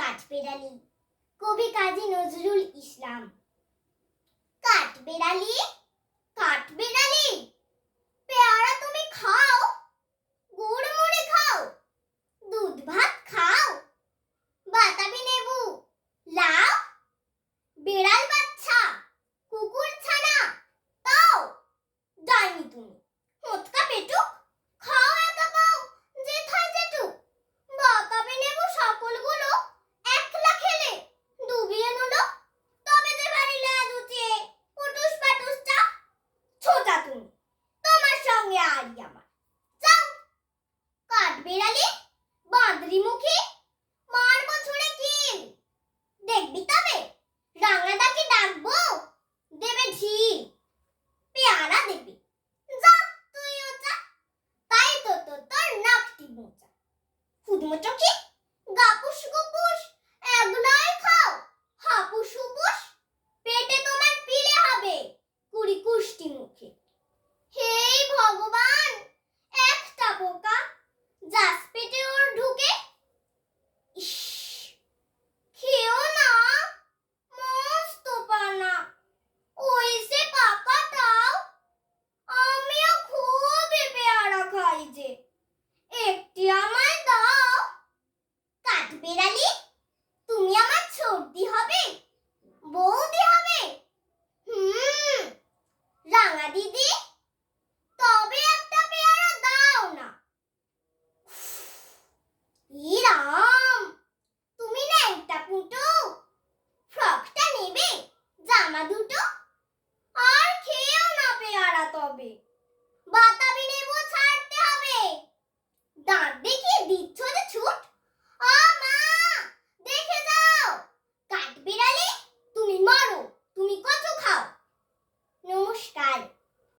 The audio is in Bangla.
কাঠবেড়ালি, কবি কাজী নজরুল ইসলাম। কাঠবেড়ালি, কাঠবেড়ালি, পেয়ারা তুমি খাও, গুড় মুড়ি খাও, দুধ ভাত খাও, বাতাবি লেবু লাও, বিড়াল বাচ্চা, কুকুর ছানা তাও, ডাইনি তুমি, মোটকা পেটুক, খাও একা পাও, যেথায় যেটুক, বাতাবি লেবু সকলগুলো একলা খেলে ডুবিয়ে নুলো, তবে যে পারিলে আজ উঠিয়ে পুটুস পাটুসটা, ছোটা তুমি, তোমার সঙ্গে আরি আমার, যাও। কাঠবেড়ালি, বাঁদরি মুখী, মারবো ছুঁড়ে কিল, দেখবি তবে রাঙা ডাকি ডাকবো, দেবে ঢিল, পেয়ারা দেবে, যা তুইও যা, তাই তো তোর নাকটি মোচা, হুদমো চোখে